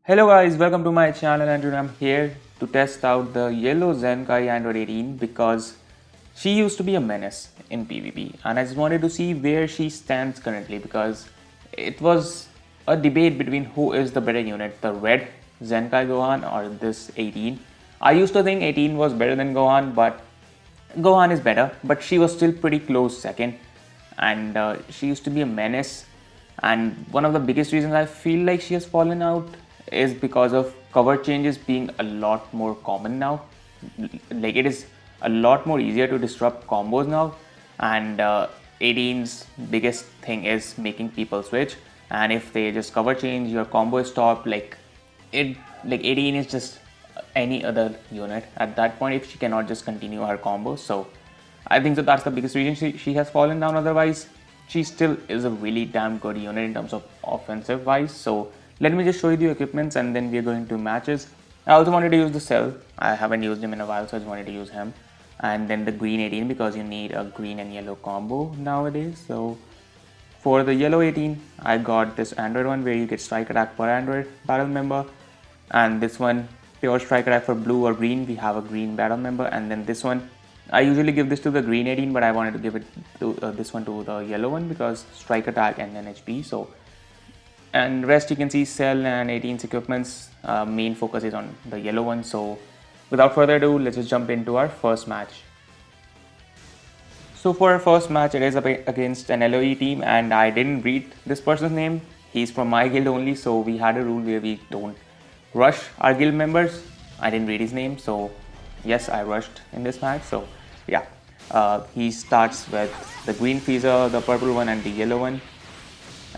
Hello guys, welcome to my channel and today I'm here to test out the yellow Zenkai Android 18 because she used to be a menace in PvP and I just wanted to see where she stands currently because it was a debate between who is the better unit, the red Zenkai Gohan or this 18. I used to think 18 was better than Gohan, but Gohan is better, but she was still pretty close second and she used to be a menace. And one of the biggest reasons I feel like she has fallen out is because of cover changes being a lot more common now. Like it is a lot more easier to disrupt combos now, and 18's biggest thing is making people switch. And if they just cover change, your combo is stopped. Like 18 is just any other unit at that point if she cannot just continue her combo. So I think that that's the biggest reason she has fallen down. Otherwise, she still is a really damn good unit in terms of offensive wise. So let me just show you the equipments and then we're going to matches. I also wanted to use the Cell. I haven't used him in a while, so I just wanted to use him. And then the green 18 because you need a green and yellow combo nowadays. So for the yellow 18, I got this Android one where you get strike attack per Android battle member. And this one, pure strike attack for blue or green, we have a green battle member. And then this one, I usually give this to the green 18, but I wanted to give it to this one to the yellow one because strike attack and then HP. So, and rest you can see Cell and 18's equipments. Main focus is on the yellow one. So without further ado, let's just jump into our first match. So for our first match, it is against an LOE team, and I didn't read this person's name. He's from my guild only, so we had a rule where we don't rush our guild members. I didn't read his name, so yes, I rushed in this match. So yeah, he starts with the green Frieza, the purple one, and the yellow one.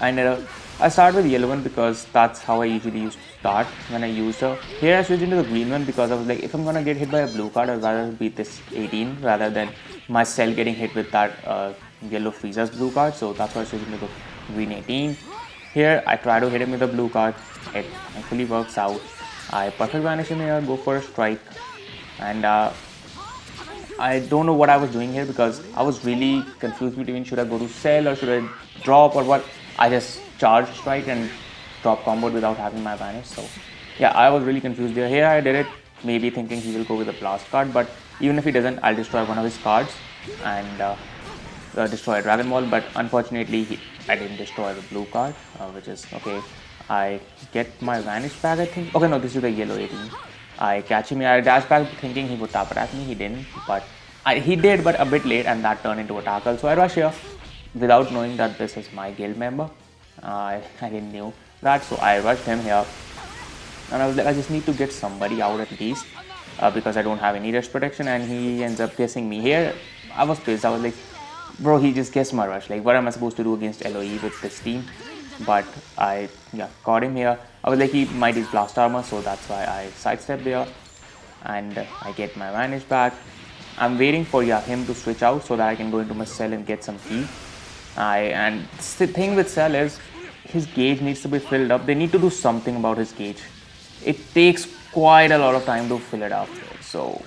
And I start with the yellow one because that's how I usually used to start when I used her. Here I switched into the green one because I was like, if I'm gonna get hit by a blue card, I'd rather beat this 18 rather than my Cell getting hit with that yellow Frieza's blue card. So that's why I switched into the green 18. Here I try to hit him with a blue card. It actually works out. I perfect vanish him here, go for a strike, and I don't know what I was doing here because I was really confused between should I go to Cell or should I drop or what. I just charged strike and drop comboed without having my vanish. So yeah, I was really confused there. Here I did it maybe thinking he will go with a blast card, but even if he doesn't, I'll destroy one of his cards and destroy a Dragon Ball. But unfortunately, I didn't destroy the blue card, which is okay. I get my vanish back, I think. Okay, no, this is the yellow 18. I catch him. I dash back thinking he would tap attack me. He didn't, but he did, but a bit late, and that turned into a tackle. So I rush here without knowing that this is my guild member. I didn't know that, so I rushed him here, and I was like, I just need to get somebody out at least because I don't have any rush protection, and he ends up guessing me here. I was pissed. I was like, bro, he just guessed my rush. Like, what am I supposed to do against LOE with this team? But I caught him here. I was like, he might use blast armor, so that's why I sidestepped there, and I get my vanish back. I'm waiting for him to switch out so that I can go into my Cell and get some key. And the thing with Cell is his gauge needs to be filled up. They need to do something about his gauge. It takes quite a lot of time to fill it up. So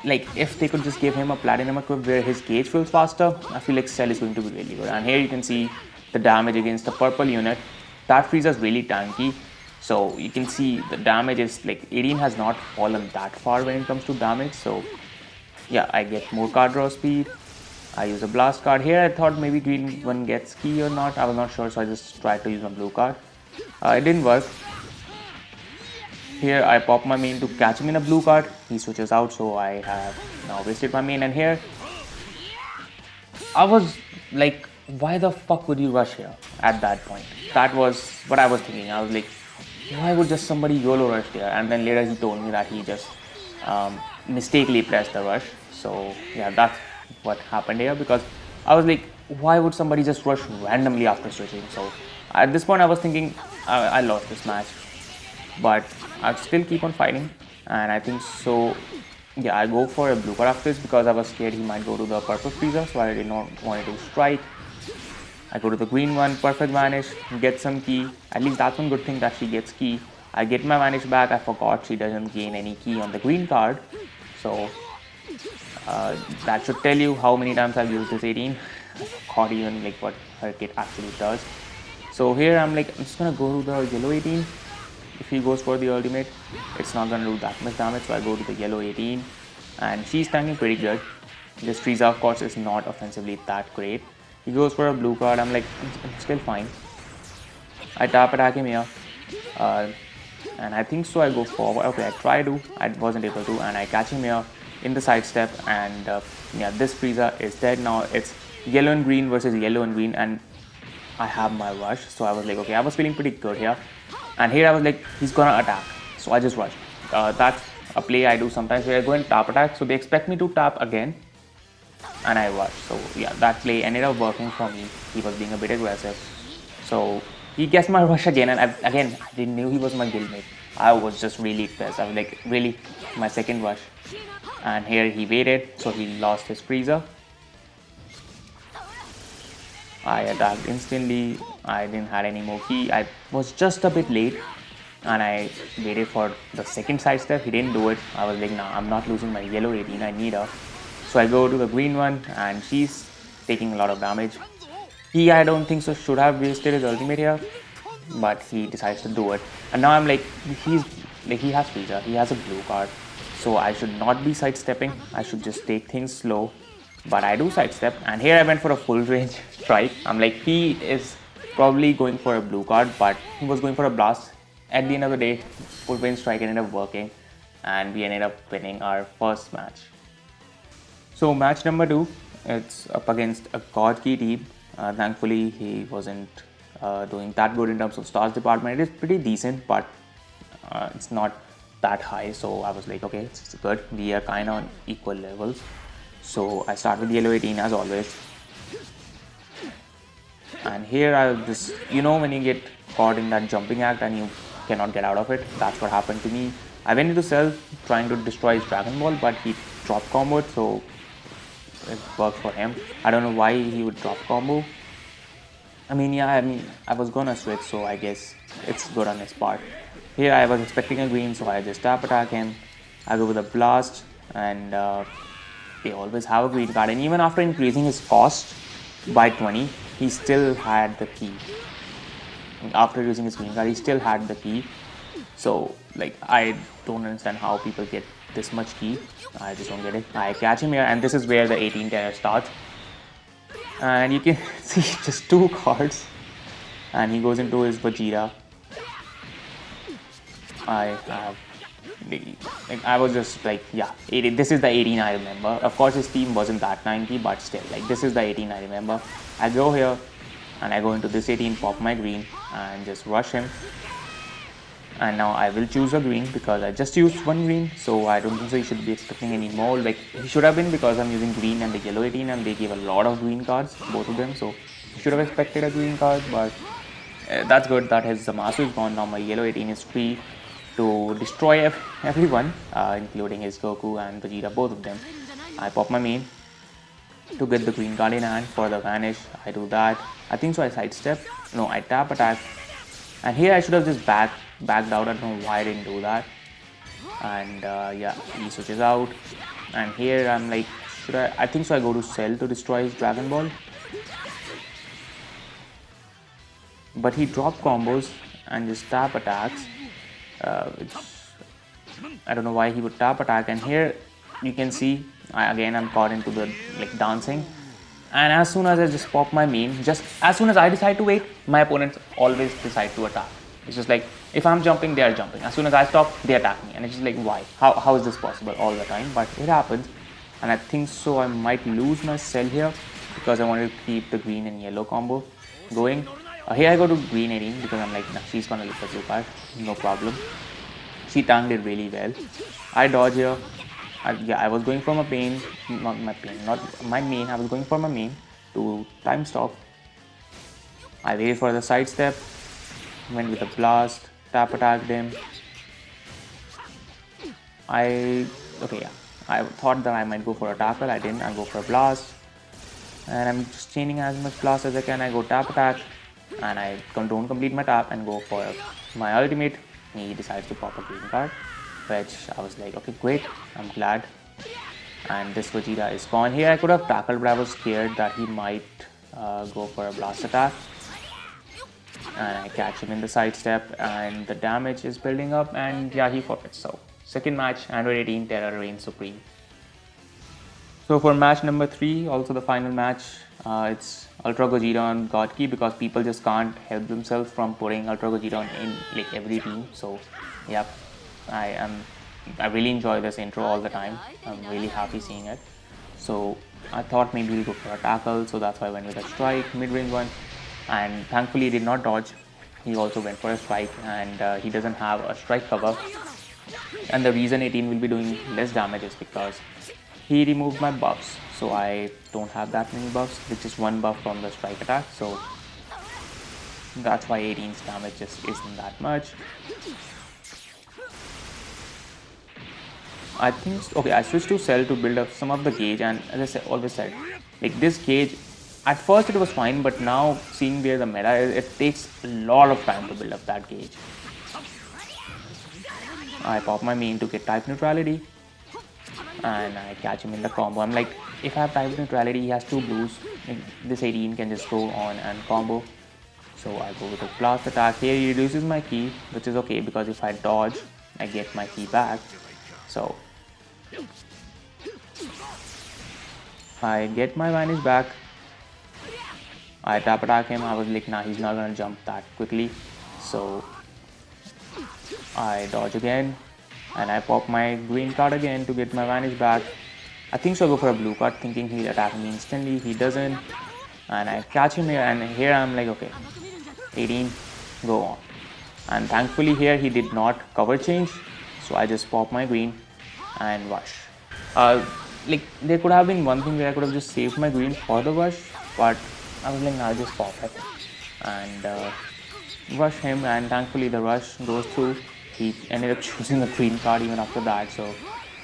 like if they could just give him a platinum equip where his gauge fills faster, I feel like Cell is going to be really good. And here you can see the damage against the purple unit. That Frieza is really tanky. So you can see the damage is like 18 has not fallen that far when it comes to damage. So yeah, I get more card draw speed. I use a blast card. Here I thought maybe green one gets key or not. I was not sure, so I just tried to use my blue card. It didn't work. Here I pop my main to catch him in a blue card. He switches out, so I have now wasted my main. And here I was like, why the fuck would you rush here at that point? That was what I was thinking. I was like, why would just somebody YOLO rush there? And then later he told me that he just mistakenly pressed the rush. So yeah, that's what happened here because I was like, why would somebody just rush randomly after switching? So at this point I was thinking I lost this match, but I'll still keep on fighting, and I think so. Yeah, I go for a blue card after this because I was scared he might go to the purple Frieza, so I did not want to strike. I go to the green one, perfect vanish, get some key. At least that's one good thing that she gets key. I get my vanish back. I forgot she doesn't gain any key on the green card, so that should tell you how many times I've used this 18. I forgot even like what her kit actually does. So here I'm like, I'm just gonna go to the yellow 18 if he goes for the ultimate, it's not gonna do that much damage. So I go to the yellow 18, and she's tanking pretty good. This Frieza, of course, is not offensively that great. He goes for a blue card. I'm like, I'm still fine. I tap attack him here, uh, and I think so. I go forward. Okay, I try to. I wasn't able to, and I catch him here in the sidestep, and yeah, this Frieza is dead now. It's yellow and green versus yellow and green, and I have my rush. So I was like, okay, I was feeling pretty good here, and here I was like, he's gonna attack, so I just rushed. That's a play I do sometimes where I go and tap attack, so they expect me to tap again, and I rush. So yeah, that play ended up working for me. He was being a bit aggressive, so he guessed my rush again, and I didn't know he was my guildmate. I was just really pissed. I was like, really, my second rush, and here he waited, so he lost his Frieza. I attacked instantly. I didn't have any more key. I was just a bit late, and I waited for the second sidestep. He didn't do it. I was like, nah, I'm not losing my yellow 18. I need her. So I go to the green one, and she's taking a lot of damage. He, I don't think so, should have wasted his ultimate here, but he decides to do it. And now I'm like, he has Frieza. He has a blue card, so I should not be sidestepping. I should just take things slow. But I do sidestep, and here I went for a full range strike. I'm like, he is probably going for a blue card, but he was going for a blast. At the end of the day, full range strike ended up working, and we ended up winning our first match. So match number 2, it's up against a God Key team. Thankfully, he wasn't doing that good in terms of stars department. It is pretty decent, but it's not that high. So I was like, okay, it's good. We are kind of on equal levels. So I start with yellow 18 as always, and here I just, you know, when you get caught in that jumping act and you cannot get out of it, that's what happened to me. I went into Cell trying to destroy his Dragon Ball, but he drop comboed, so it worked for him. I don't know why he would drop combo. I mean, I was gonna switch, so I guess it's good on his part. Here I was expecting a green, so I just tap attack him. I go with a blast, and they always have a green card, and even after increasing his cost by 20, he still had the key. After using his green card, he still had the key. So like, I don't understand how people get this much key. I just don't get it. I catch him here, and this is where the 18 terror starts, and you can see just 2 cards, and he goes into his Vegeta. I was just like, yeah, 18, this is the 18 I remember. Of course, his team wasn't that 90, but still, like, this is the 18 I remember. I go here, and I go into this 18, pop my green, and just rush him. And now I will choose a green because I just used 1 green, so I don't think so he should be expecting any more. Like, he should have been, because I'm using green and the yellow 18, and they gave a lot of green cards, both of them, so he should have expected a green card. But that's good that his Zamasu is gone. Now my yellow 18 is free to destroy everyone, including his Goku and Vegeta, both of them. I pop my main to get the green card in hand for the vanish. I do that. I think so I sidestep. No, I tap attack. And here I should have just backed out. I don't know why I didn't do that. And yeah, he switches out. And here I'm like, I think so I go to Cell to destroy his Dragon Ball. But he dropped combos and just tap attacks. I don't know why he would tap attack, and here you can see I'm caught into the dancing, and as soon as I just pop my main, just as soon as I decide to wait, my opponents always decide to attack. It's just like, if I'm jumping, they are jumping. As soon as I stop, they attack me, and it's just like, why? How is this possible all the time? But it happens, and I think so I might lose my Cell here because I wanted to keep the green and yellow combo going. Here I go to green 18 because I'm like, nah, she's gonna look at blue card, no problem. She tanked it really well. I dodge here. I was going for my main, not my main. I was going for my main to time stop. I waited for the side step, went with a blast, tap attacked him. I thought that I might go for a tackle. I didn't. I go for a blast, and I'm just chaining as much blast as I can. I go tap attack, and I don't complete my tap and go for my ultimate. He decides to pop a green card, which I was like, okay, great, I'm glad. And this Vegeta is gone. Here I could have tackled, but I was scared that he might go for a blast attack. and I catch him in the sidestep, and the damage is building up, and yeah, he forfeits. So second match, Android 18 Terror reigns supreme. So for match number 3, also the final match, it's Ultra Gogeta on God Key, because people just can't help themselves from putting Ultra Gogeta in like every team. So yep, I really enjoy this intro all the time. I'm really happy seeing it. So I thought maybe he'll go for a tackle, so that's why I went with a strike, mid-range one, and thankfully he did not dodge. He also went for a strike, and he doesn't have a strike cover. And the reason 18 will be doing less damage is because he removed my buffs, so I don't have that many buffs, which is one buff from the strike attack. So that's why 18's damage just isn't that much. I think, okay, I switched to Cell to build up some of the gauge, and as I always said, like this gauge, at first it was fine, but now seeing where the meta is, it takes a lot of time to build up that gauge. I pop my main to get type neutrality, and I catch him in the combo. I'm like, if I have type neutrality, he has 2 blues. This 18 can just go on and combo. So I go with a blast attack. Here he reduces my ki, which is okay because if I dodge, I get my ki back. So I get my vanish back. I tap attack him. I was like, nah, he's not gonna jump that quickly. So I dodge again, and I pop my green card again to get my vanish back. I think so I go for a blue card thinking he'll attack me instantly. He doesn't, and I catch him here, and here I'm like, okay, 18, go on. And thankfully here he did not cover change, so I just pop my green and rush. Like there could have been one thing where I could have just saved my green for the rush, but I was like, nah, I'll just pop it and rush him, and thankfully the rush goes through. He ended up choosing the green card even after that, so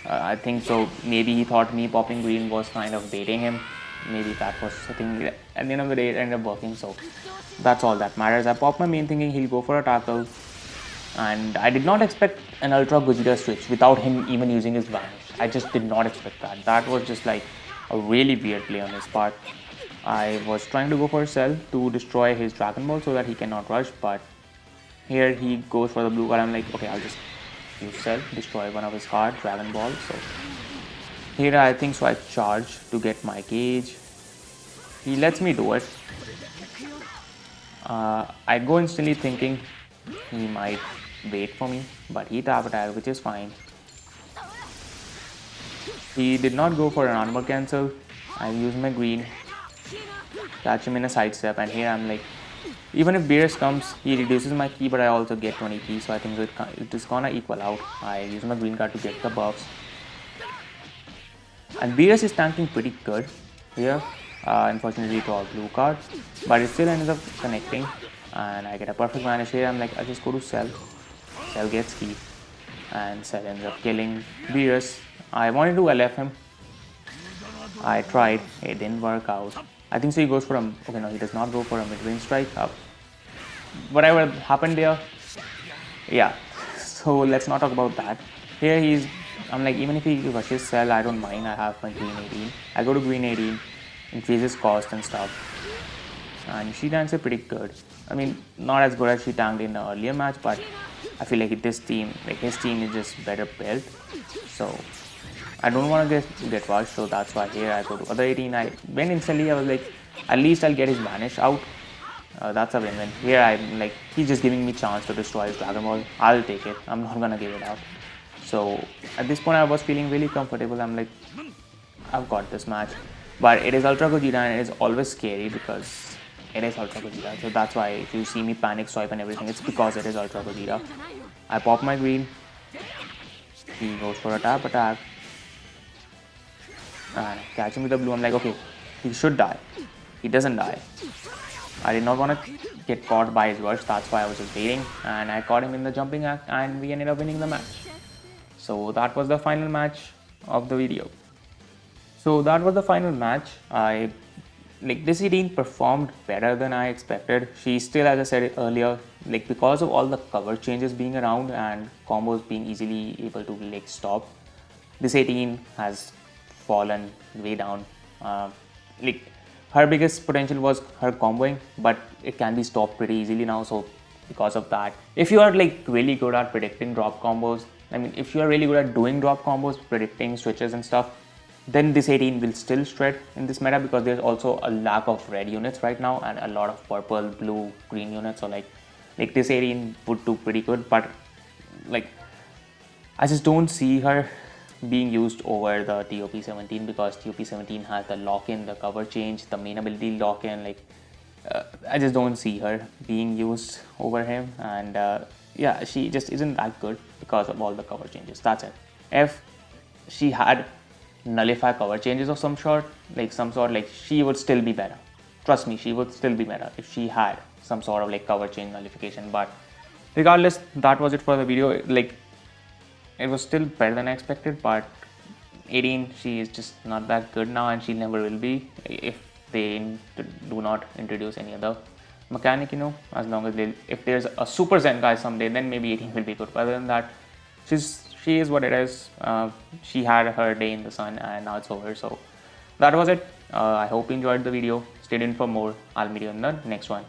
I think so maybe he thought me popping green was kind of baiting him. Maybe that was the thing. At the end of the day, it ended up working, so that's all that matters. I popped my main thinking he'll go for a tackle, and I did not expect an Ultra Gogeta switch without him even using his vanish. I just did not expect that. That was just like a really weird play on his part. I was trying to go for a Cell to destroy his Dragon Ball so that he cannot rush, but here he goes for the blue card. I'm like, okay, I'll just use Cell, destroy one of his cards, Dragon Ball. So here I think so I charge to get my gauge. He lets me do it. I go instantly thinking he might wait for me, but he tap attack, which is fine. He did not go for an armor cancel. I use my green, catch him in a sidestep, and here I'm like, even if Beerus comes, he reduces my ki, but I also get 20 ki, so I think it is gonna equal out. I use my green card to get the buffs. And Beerus is tanking pretty good here. Unfortunately, to all blue cards, but it still ends up connecting, and I get a perfect vanish here. I'm like, I just go to Cell. Cell gets ki, and Cell ends up killing Beerus. I wanted to LF him. I tried, it didn't work out. I think so he goes for a, okay, no, he does not go for a mid-range strike. Whatever happened there, yeah, so let's not talk about that. Here I'm like, even if he rushes Cell, I don't mind. I have my green 18. I go to green 18, increases cost and stuff, and she tanks it pretty good. I mean, not as good as she tanked in the earlier match, but I feel like this team, like his team is just better built. So I don't want to get rushed, so that's why here I go to other 18. I went instantly. I was like, at least I'll get his vanish out. That's a win-win. Here I'm like, he's just giving me chance to destroy his Dragon Ball. I'll take it. I'm not gonna give it out. So at this point I was feeling really comfortable. I'm like, I've got this match. But it is Ultra Gogeta, and it is always scary because it is Ultra Gogeta. So that's why if you see me panic swipe and everything, it's because it is Ultra Gogeta. I pop my green. He goes for a tap attack. And catch him with the blue. I'm like, okay, he should die. He doesn't die. I did not want to get caught by his rush. That's why I was just waiting. And I caught him in the jumping act, and we ended up winning the match. So that was the final match of the video. So that was the final match. This 18 performed better than I expected. She still, as I said earlier, like because of all the cover changes being around and combos being easily able to like stop, this 18 has fallen way down. Like her biggest potential was her comboing, but it can be stopped pretty easily now. So because of that, if you are like really good at predicting drop combos, I mean, if you are really good at doing drop combos, predicting switches and stuff, then this 18 will still shred in this meta, because there's also a lack of red units right now and a lot of purple, blue, green units. So like this 18 would do pretty good, but like I just don't see her being used over the TOP 17, because TOP 17 has the lock-in, the cover change, the main ability lock-in. Like I just don't see her being used over him, and yeah, she just isn't that good because of all the cover changes. That's it. If she had nullify cover changes of some sort, like she would still be better. Trust me, she would still be better if she had some sort of like cover change nullification. But regardless, that was it for the video. Like it was still better than I expected, but 18, she is just not that good now, and she never will be if they do not introduce any other mechanic, you know. As long as if there's a super Zenkai someday, then maybe 18 will be good. But other than that, she is what it is. She had her day in the sun, and now it's over. So that was it. I hope you enjoyed the video. Stay tuned for more. I'll meet you in the next one.